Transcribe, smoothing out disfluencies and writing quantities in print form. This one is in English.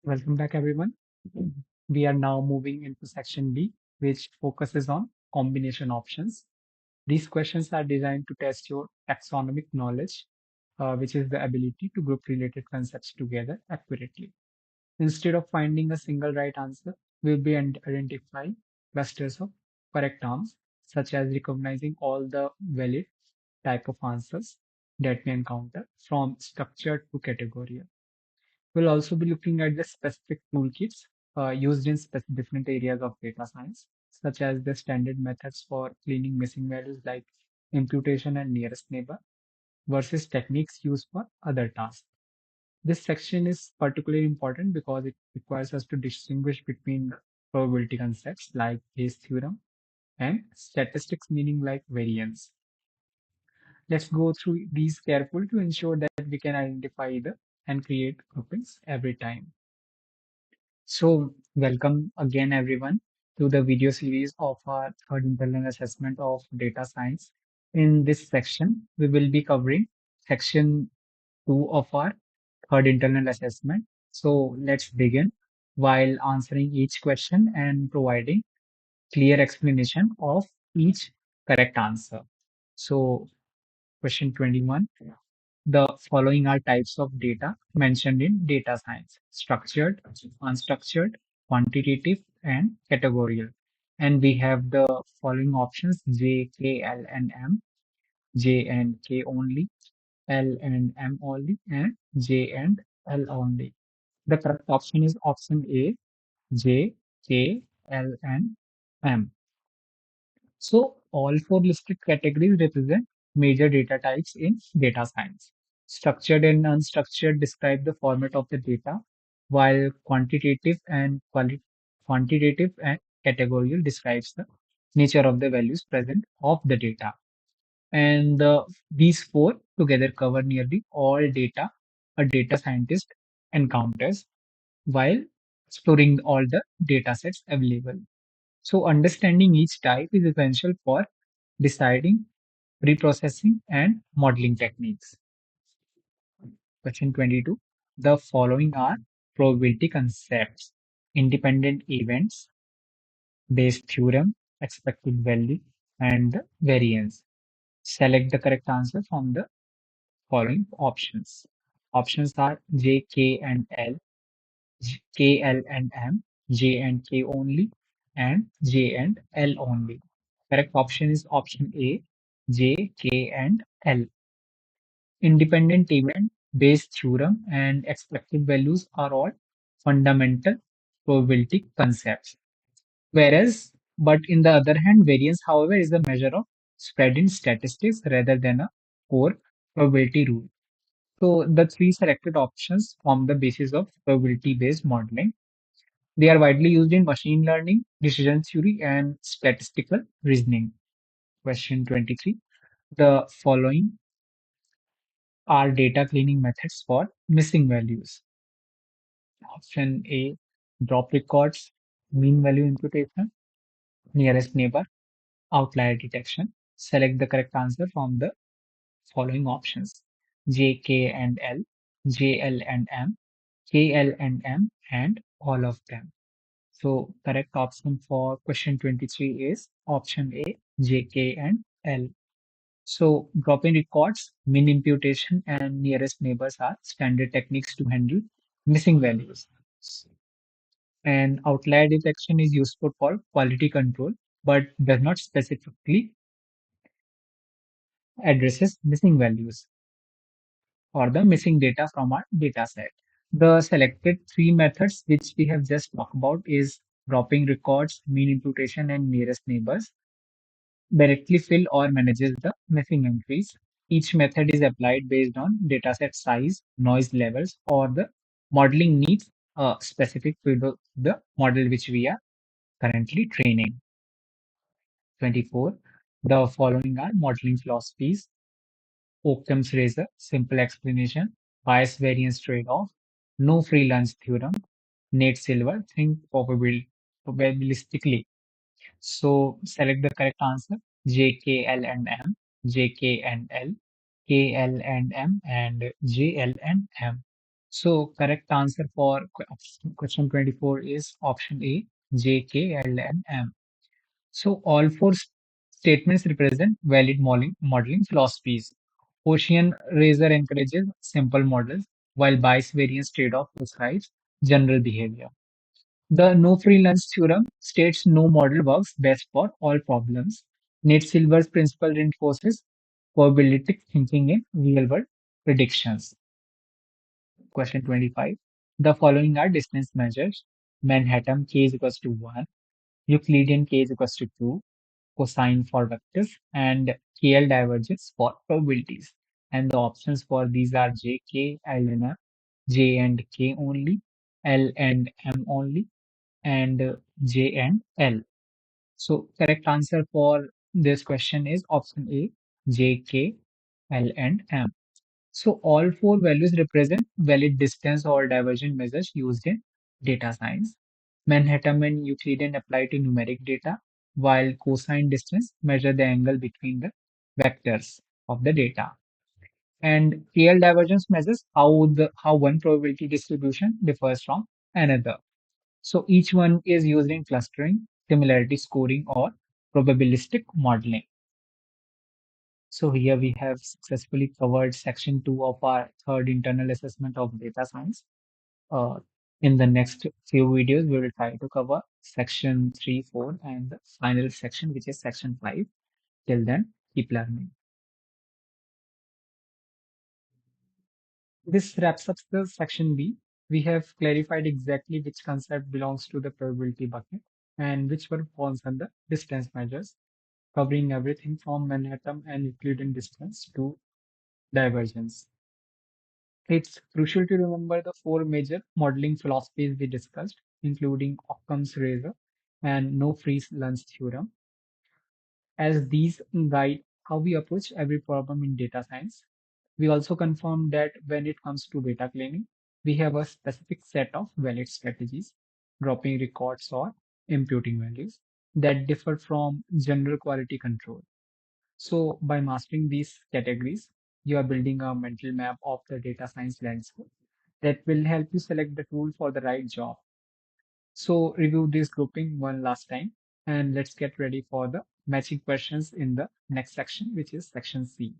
Welcome back, everyone. We are now moving into section B, which focuses on combination options. These questions are designed to test your taxonomic knowledge, which is the ability to group related concepts together accurately. Instead of finding a single right answer, we'll be identifying clusters of correct terms, such as recognizing all the valid type of answers that we encounter from structured to categorical. We'll also be looking at the specific toolkits used in different areas of data science, such as the standard methods for cleaning missing values like imputation and nearest neighbor versus techniques used for other tasks. This section is particularly important because it requires us to distinguish between probability concepts like Bayes' theorem and statistics meaning like variance. Let's go through these carefully to ensure that we can identify either and create groupings every time. So, welcome again, everyone, to the video series of our third internal assessment of data science. In this section, we will be covering section 2 of our third internal assessment. So, let's begin while answering each question and providing clear explanation of each correct answer. So, question 21. The following are types of data mentioned in data science: structured, unstructured, quantitative, and categorical. And we have the following options: J, K, L, and M, J and K only, L and M only, and J and L only. The correct option is option A, J, K, L, and M. So all four listed categories represent major data types in data science. Structured and unstructured describe the format of the data, while quantitative and categorical describes the nature of the values present of the data. And these four together cover nearly all data a data scientist encounters while exploring all the data sets available. So understanding each type is essential for deciding, reprocessing, and modeling techniques. Question 22. The following are probability concepts: independent events, Bayes theorem, expected value, and variance. Select the correct answer from the following options. Options are J, K, and L, K, L, and M, J and K only, and J and L only. Correct option is option A, J, K, and L. Independent event, Bayes theorem, and expected values are all fundamental probability concepts. But in the other hand, variance, however, is a measure of spread in statistics rather than a core probability rule. So the three selected options form the basis of probability-based modeling. They are widely used in machine learning, decision theory, and statistical reasoning. Question 23. The following are data cleaning methods for missing values. Option A, drop records, mean value imputation, nearest neighbor, outlier detection. Select the correct answer from the following options: J, K, and L, J, L, and M, K, L, and M, and all of them. So correct option for question 23 is option A, J, K, and L. So drop-in records, mean imputation, and nearest neighbors are standard techniques to handle missing values. And outlier detection is useful for quality control, but does not specifically addresses missing values or the missing data from our data set. The selected three methods which we have just talked about is dropping records, mean imputation, and nearest neighbors directly fill or manages the missing entries. Each method is applied based on dataset size, noise levels, or the modeling needs specific to the model which we are currently training. 24. The following are modeling philosophies: Occam's razor, simple explanation; bias variance trade-off; no free lunch theorem; Nate Silver, think probabilistically. So select the correct answer: J, K, L, and M, J, K, and L, K, L, and M, and J, L, and M. So correct answer for question 24 is option A, J, K, L, and M. So all four statements represent valid modeling philosophies. Ocean Razor encourages simple models, while bias variance trade-off prescribes general behavior. The no free lunch theorem states no model works best for all problems. Nate Silver's principle reinforces probabilistic thinking in real-world predictions. Question 25. The following are distance measures. Manhattan k is equals to 1, Euclidean k is equals to 2, cosine for vectors, and KL divergence for probabilities. And the options for these are J, K, L, and M, J and K only, L and M only, and J and L. So correct answer for this question is option A, J, K, L, and M. So all four values represent valid distance or divergent measures used in data science. Manhattan and Euclidean apply to numeric data, while cosine distance measure the angle between the vectors of the data. And KL divergence measures how one probability distribution differs from another. So each one is used in clustering, similarity scoring, or probabilistic modeling. So here we have successfully covered section 2 of our third internal assessment of data science. Uh, in the next few videos, we will try to cover section 3, 4, and the final section, which is section 5. Till then, keep learning. This wraps up the section B. We have clarified exactly which concept belongs to the probability bucket and which one falls under distance measures, covering everything from Manhattan and Euclidean distance to divergence. It's crucial to remember the four major modeling philosophies we discussed, including Occam's razor and no free lunch theorem, as these guide how we approach every problem in data science. We also confirm that when it comes to data cleaning, we have a specific set of valid strategies, dropping records or imputing values that differ from general quality control. So by mastering these categories, you are building a mental map of the data science landscape that will help you select the tool for the right job. So review this grouping one last time and let's get ready for the matching questions in the next section, which is section C.